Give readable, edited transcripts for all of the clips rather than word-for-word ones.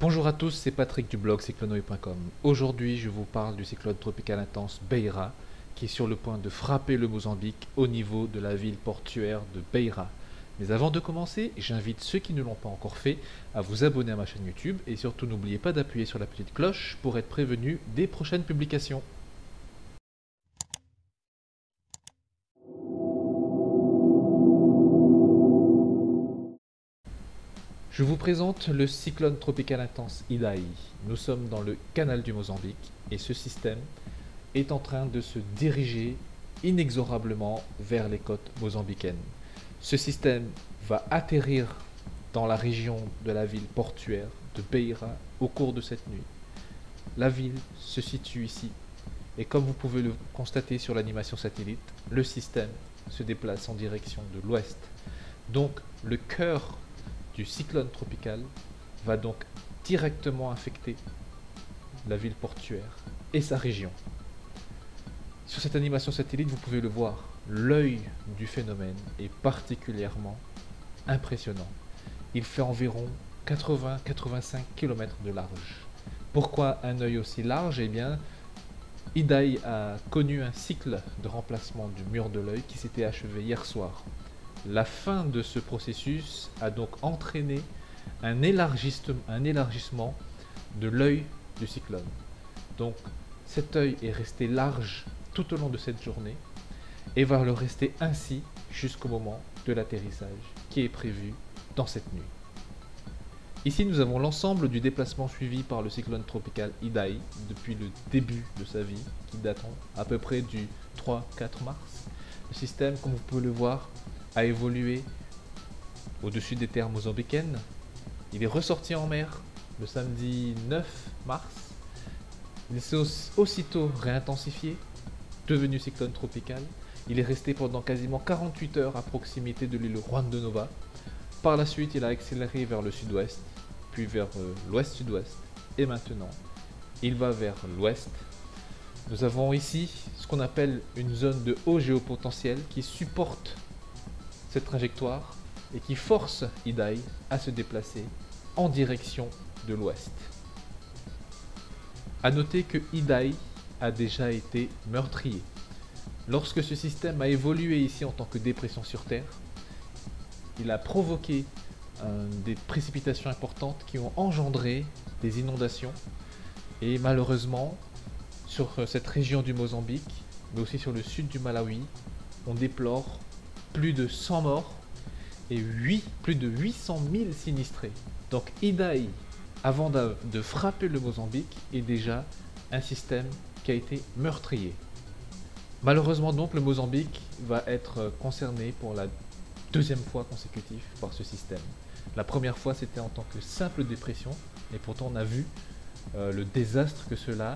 Bonjour à tous, c'est Patrick du blog cyclonoe.com. Aujourd'hui, je vous parle du cyclone tropical intense Beira, qui est sur le point de frapper le Mozambique au niveau de la ville portuaire de Beira. Mais avant de commencer, j'invite ceux qui ne l'ont pas encore fait à vous abonner à ma chaîne YouTube et surtout n'oubliez pas d'appuyer sur la petite cloche pour être prévenu des prochaines publications. Je vous présente le cyclone tropical intense Idai. Nous sommes dans le canal du Mozambique et ce système est en train de se diriger inexorablement vers les côtes mozambicaines. Ce système va atterrir dans la région de la ville portuaire de Beira au cours de cette nuit. La ville se situe ici et comme vous pouvez le constater sur l'animation satellite, le système se déplace en direction de l'ouest. Donc le cœur du cyclone tropical va donc directement affecter la ville portuaire et sa région. Sur cette animation satellite, vous pouvez le voir, l'œil du phénomène est particulièrement impressionnant. Il fait environ 80-85 km de large. Pourquoi un œil aussi large? Eh bien, Idai a connu un cycle de remplacement du mur de l'œil qui s'était achevé hier soir. La fin de ce processus a donc entraîné un élargissement de l'œil du cyclone. Donc cet œil est resté large tout au long de cette journée et va le rester ainsi jusqu'au moment de l'atterrissage qui est prévu dans cette nuit. Ici nous avons l'ensemble du déplacement suivi par le cyclone tropical Idai depuis le début de sa vie qui date à peu près du 3-4 mars. Le système, comme vous pouvez le voir, a évolué au-dessus des terres mozambicaines. Il est ressorti en mer le samedi 9 mars. Il s'est aussitôt réintensifié, devenu cyclone tropical. Il est resté pendant quasiment 48 heures à proximité de l'île Juan de Nova. Par la suite, il a accéléré vers le sud-ouest, puis vers l'ouest-sud-ouest. Et maintenant, il va vers l'ouest. Nous avons ici ce qu'on appelle une zone de haut géopotentiel qui supporte cette trajectoire et qui force Idai à se déplacer en direction de l'ouest. A noter que Idai a déjà été meurtrier. Lorsque ce système a évolué ici en tant que dépression sur Terre, il a provoqué des précipitations importantes qui ont engendré des inondations et malheureusement sur cette région du Mozambique, mais aussi sur le sud du Malawi, on déplore plus de 100 morts et plus de 800 000 sinistrés. Donc Idai, avant de frapper le Mozambique, est déjà un système qui a été meurtrier. Malheureusement donc, le Mozambique va être concerné pour la deuxième fois consécutive par ce système. La première fois, c'était en tant que simple dépression, et pourtant on a vu le désastre que cela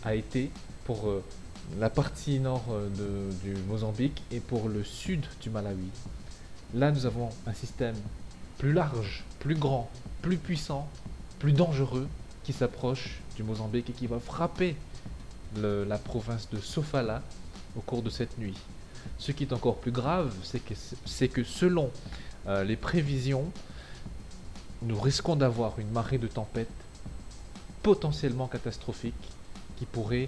a été pour la partie nord du Mozambique et pour le sud du Malawi. Là, nous avons un système plus large, plus grand, plus puissant, plus dangereux qui s'approche du Mozambique et qui va frapper la province de Sofala au cours de cette nuit. Ce qui est encore plus grave, c'est que selon les prévisions, nous risquons d'avoir une marée de tempête potentiellement catastrophique qui pourrait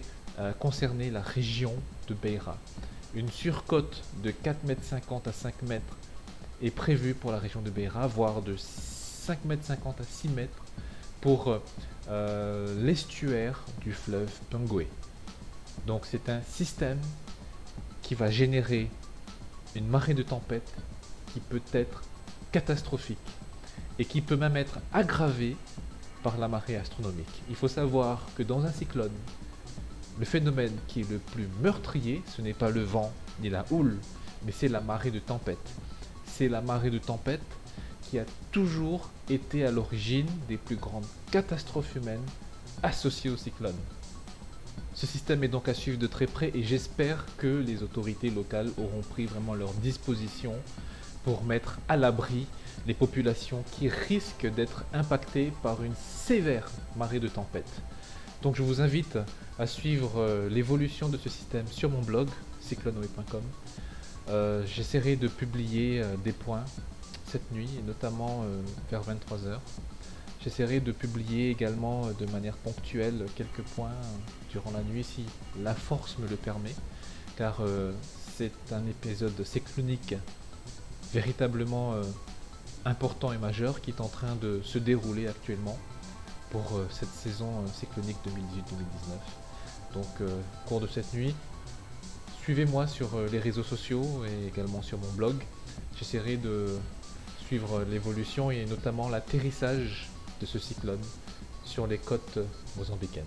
concerner la région de Beira. Une surcote de 4,50 m à 5 mètres est prévue pour la région de Beira, voire de 5,50 m à 6 mètres pour l'estuaire du fleuve Pangoué. Donc c'est un système qui va générer une marée de tempête qui peut être catastrophique et qui peut même être aggravée par la marée astronomique. Il faut savoir que dans un cyclone, le phénomène qui est le plus meurtrier, ce n'est pas le vent ni la houle, mais c'est la marée de tempête. C'est la marée de tempête qui a toujours été à l'origine des plus grandes catastrophes humaines associées au cyclone. Ce système est donc à suivre de très près et j'espère que les autorités locales auront pris vraiment leurs dispositions pour mettre à l'abri les populations qui risquent d'être impactées par une sévère marée de tempête. Donc je vous invite à suivre l'évolution de ce système sur mon blog cyclonoe.com. J'essaierai de publier des points cette nuit et notamment vers 23 h. J'essaierai de publier également de manière ponctuelle quelques points durant la nuit si la force me le permet, car c'est un épisode cyclonique véritablement important et majeur qui est en train de se dérouler actuellement pour cette saison cyclonique 2018-2019. Donc au cours de cette nuit, suivez-moi sur les réseaux sociaux et également sur mon blog. J'essaierai de suivre l'évolution et notamment l'atterrissage de ce cyclone sur les côtes mozambicaines.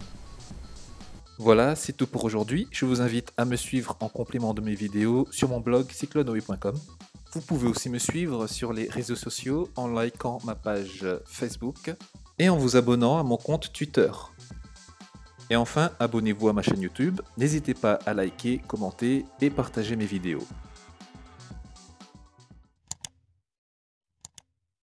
Voilà, c'est tout pour aujourd'hui. Je vous invite à me suivre en complément de mes vidéos sur mon blog cyclonoe.com. Vous pouvez aussi me suivre sur les réseaux sociaux en likant ma page Facebook et en vous abonnant à mon compte Twitter. Et enfin, abonnez-vous à ma chaîne YouTube. N'hésitez pas à liker, commenter et partager mes vidéos.